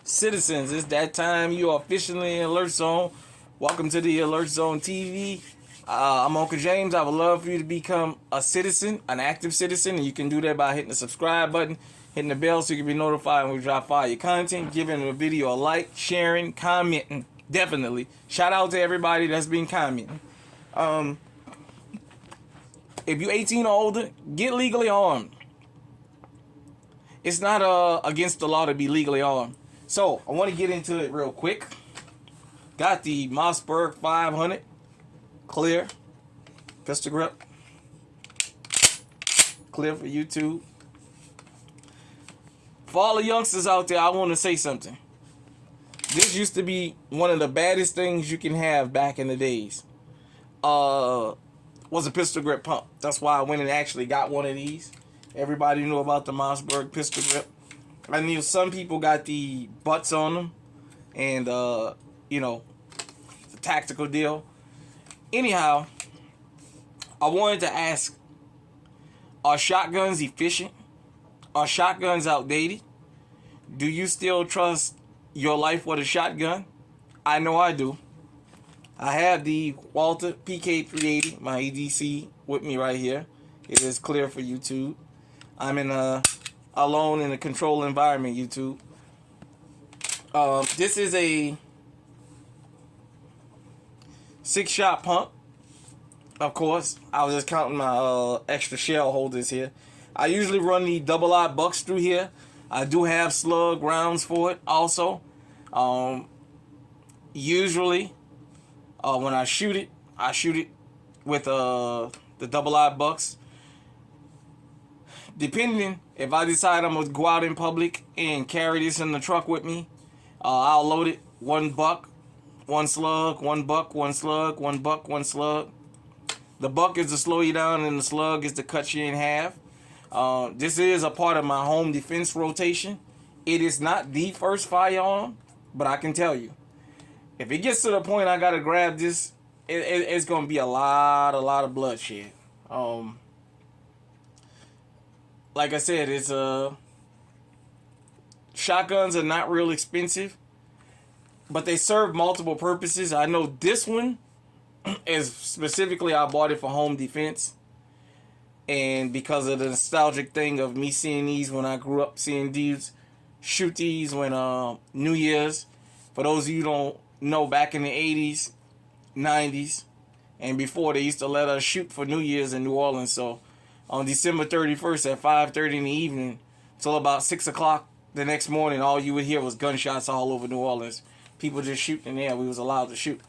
Citizens, it's that time. You are officially in Alert Zone. Welcome to the Alert Zone TV. I'm Uncle James. I would love for you to become a citizen, an active citizen, and you can do that by hitting the subscribe button, hitting the bell so you can be notified when we drop fire content, giving the video a like, sharing, commenting. Definitely. Shout out to everybody that's been commenting. If you're 18 or older, get legally armed. It's not against the law to be legally armed. So, I want to get into it real quick. Got the Mossberg 500 clear pistol grip. Clear for YouTube. For all the youngsters out there, I want to say something. This used to be one of the baddest things you can have back in the days. Was a pistol grip pump. That's why I went and actually got one of these. Everybody knew about the Mossberg pistol grip. I knew some people got the butts on them, and the tactical deal. Anyhow, I wanted to ask: are shotguns efficient? Are shotguns outdated? Do you still trust your life with a shotgun? I know I do. I have the Walther PK380, my EDC, with me right here. It is clear for YouTube. I'm alone in a controlled environment, YouTube. This is a 6-shot pump. Of course, I was just counting my extra shell holders here. I usually run the double I bucks through here. I do have slug rounds for it also. Usually, when I shoot it with the double I bucks. Depending, if I decide I'm going to go out in public and carry this in the truck with me, I'll load it 1 buck, 1 slug, 1 buck, 1 slug, 1 buck, 1 slug. The buck is to slow you down and the slug is to cut you in half. This is a part of my home defense rotation. It is not the first firearm, but I can tell you, if it gets to the point I got to grab this, it's going to be a lot of bloodshed. Like I said, it's shotguns are not real expensive, but they serve multiple purposes. I know this one is specifically, I bought it for home defense, and because of the nostalgic thing of me seeing these when I grew up, seeing dudes shoot these when New Year's. For those of you who don't know, back in the 80s, 90s, and before, they used to let us shoot for New Year's in New Orleans. So on December 31st at 5:30 in the evening till about 6 o'clock the next morning, all you would hear was gunshots all over New Orleans. People just shooting in there. We was allowed to shoot.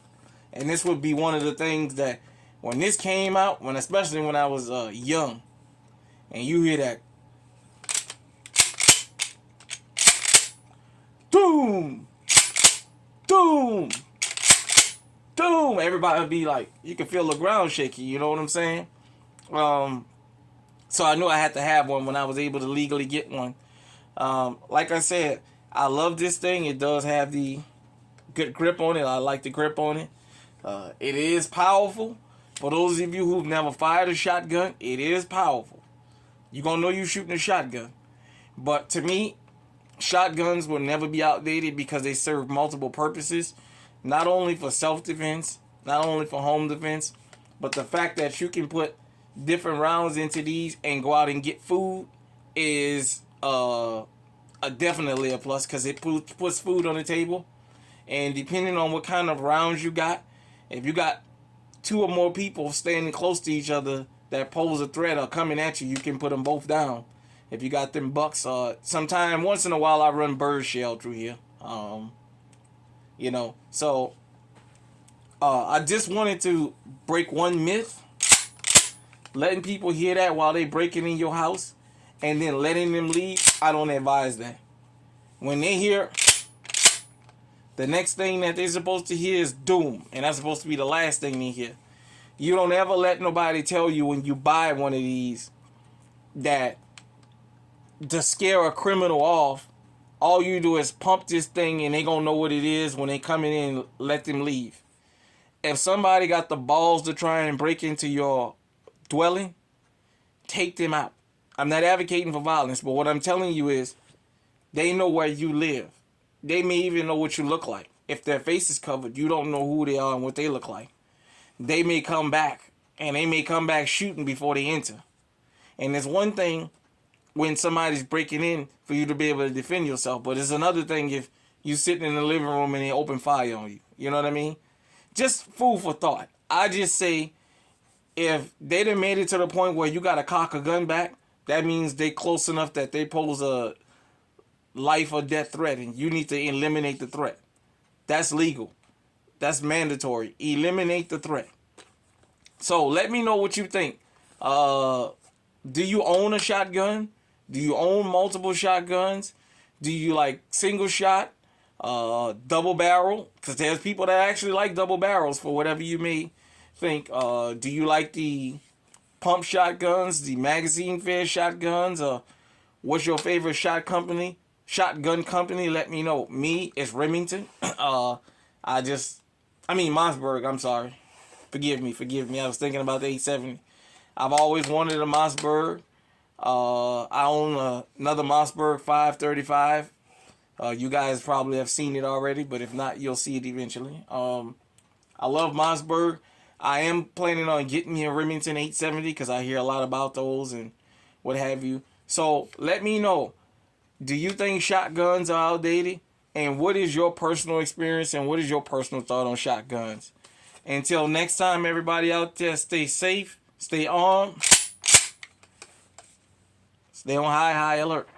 And this would be one of the things that when this came out, especially when I was young, and you hear that doom, doom, doom, everybody would be like, you can feel the ground shaking, you know what I'm saying? So I knew I had to have one when I was able to legally get one. Like I said, I love this thing. It does have the good grip on it. I like the grip on it. It is powerful. For those of you who've never fired a shotgun, it is powerful. You're going to know you're shooting a shotgun. But to me, shotguns will never be outdated because they serve multiple purposes. Not only for self-defense, not only for home defense, but the fact that you can put different rounds into these and go out and get food is definitely a plus, because it puts food on the table. And depending on what kind of rounds you got, if you got 2 or more people standing close to each other that pose a threat or coming at you, you can put them both down. If you got them bucks, sometime once in a while I run bird shell through here. So I just wanted to break one myth, letting people hear that while they breaking in your house and then letting them leave. I don't advise that. When they hear, the next thing that they're supposed to hear is doom, and that's supposed to be the last thing they hear. You don't ever let nobody tell you when you buy one of these that to scare a criminal off, all you do is pump this thing and they gonna know what it is when they come in and let them leave. If somebody got the balls to try and break into your dwelling, take them out. I'm not advocating for violence, but what I'm telling you is they know where you live. They may even know what you look like. If their face is covered, you don't know who they are and what they look like. They may come back, and they may come back shooting before they enter. And it's one thing when somebody's breaking in for you to be able to defend yourself, but it's another thing if you sitting in the living room and they open fire on you. You know what I mean? Just food for thought. I just say, if they done made it to the point where you got to cock a gun back, that means they close enough that they pose a life or death threat, and you need to eliminate the threat. That's legal. That's mandatory. Eliminate the threat. So let me know what you think. Do you own a shotgun? Do you own multiple shotguns? Do you like single shot, double barrel? Because there's people that actually like double barrels for whatever you may think. Do you like the pump shotguns, the magazine fed shotguns? What's your favorite shotgun company? Let me know. Me, it's Remington. Mossberg. I'm sorry. Forgive me. I was thinking about the 870. I've always wanted a Mossberg. I own another Mossberg 535. You guys probably have seen it already, but if not, you'll see it eventually. I love Mossberg. I am planning on getting me a Remington 870 because I hear a lot about those and what have you. So let me know. Do you think shotguns are outdated? And what is your personal experience and what is your personal thought on shotguns? Until next time, everybody out there, stay safe, stay armed, stay on high alert.